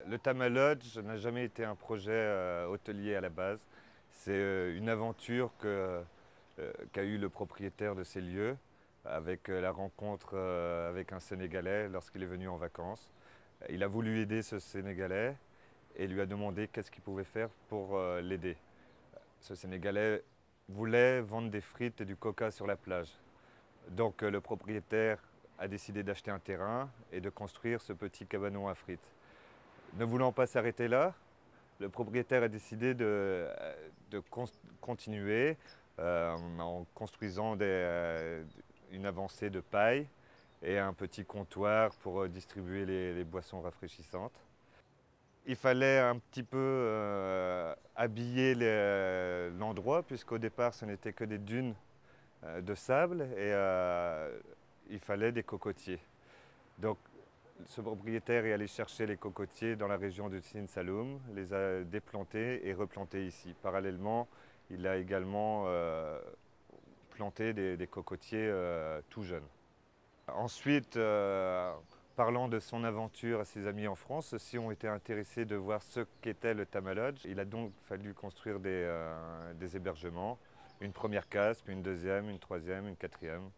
Le Tama Lodge n'a jamais été un projet hôtelier à la base. C'est une aventure qu'a eu le propriétaire de ces lieux avec la rencontre avec un Sénégalais lorsqu'il est venu en vacances. Il a voulu aider ce Sénégalais et lui a demandé qu'est-ce qu'il pouvait faire pour l'aider. Ce Sénégalais voulait vendre des frites et du coca sur la plage. Donc le propriétaire a décidé d'acheter un terrain et de construire ce petit cabanon à frites. Ne voulant pas s'arrêter là, le propriétaire a décidé de continuer en construisant une avancée de paille et un petit comptoir pour distribuer les boissons rafraîchissantes. Il fallait un petit peu habiller l'endroit puisqu'au départ ce n'était que des dunes de sable et il fallait des cocotiers. Donc ce propriétaire est allé chercher les cocotiers dans la région du Sine Saloum, les a déplantés et replantés ici. Parallèlement, il a également planté des cocotiers tout jeunes. Ensuite, parlant de son aventure à ses amis en France, ceux-ci ont été intéressés de voir ce qu'était le Tama Lodge. Il a donc fallu construire des hébergements, une première case, puis une deuxième, une troisième, une quatrième,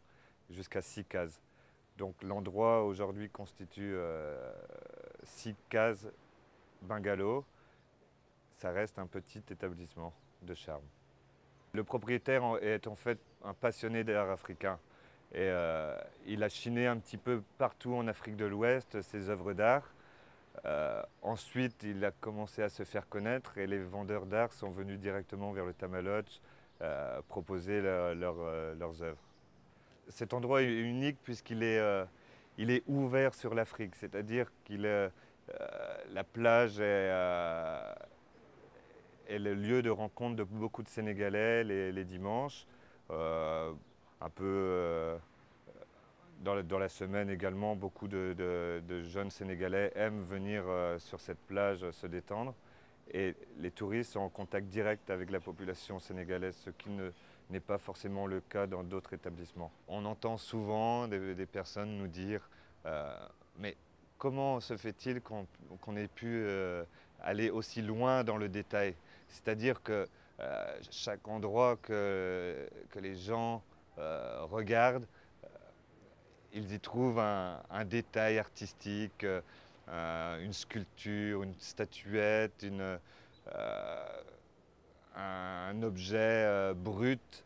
jusqu'à 6 cases. Donc l'endroit aujourd'hui constitue 6 cases bungalows. Ça reste un petit établissement de charme. Le propriétaire est en fait un passionné d'art africain. Et il a chiné un petit peu partout en Afrique de l'Ouest ses œuvres d'art. Ensuite, il a commencé à se faire connaître et les vendeurs d'art sont venus directement vers le Tama Lodge proposer leurs œuvres. Cet endroit est unique puisqu'il est ouvert sur l'Afrique, c'est-à-dire la plage est le lieu de rencontre de beaucoup de Sénégalais les dimanches. Un peu dans la semaine également, beaucoup de jeunes Sénégalais aiment venir sur cette plage se détendre. Et les touristes sont en contact direct avec la population sénégalaise, ce qui n'est pas forcément le cas dans d'autres établissements. On entend souvent des personnes nous dire mais comment se fait-il qu'on ait pu aller aussi loin dans le détail? C'est-à-dire que chaque endroit que les gens regardent, ils y trouvent un détail artistique, une sculpture, une statuette, un objet brut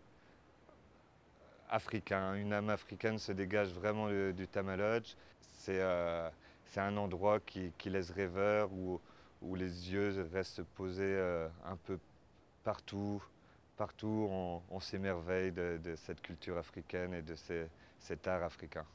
africain. Une âme africaine se dégage vraiment du Tama Lodge. C'est un endroit qui laisse rêveur, où les yeux restent posés un peu partout. Partout, on s'émerveille de cette culture africaine et de cet art africain.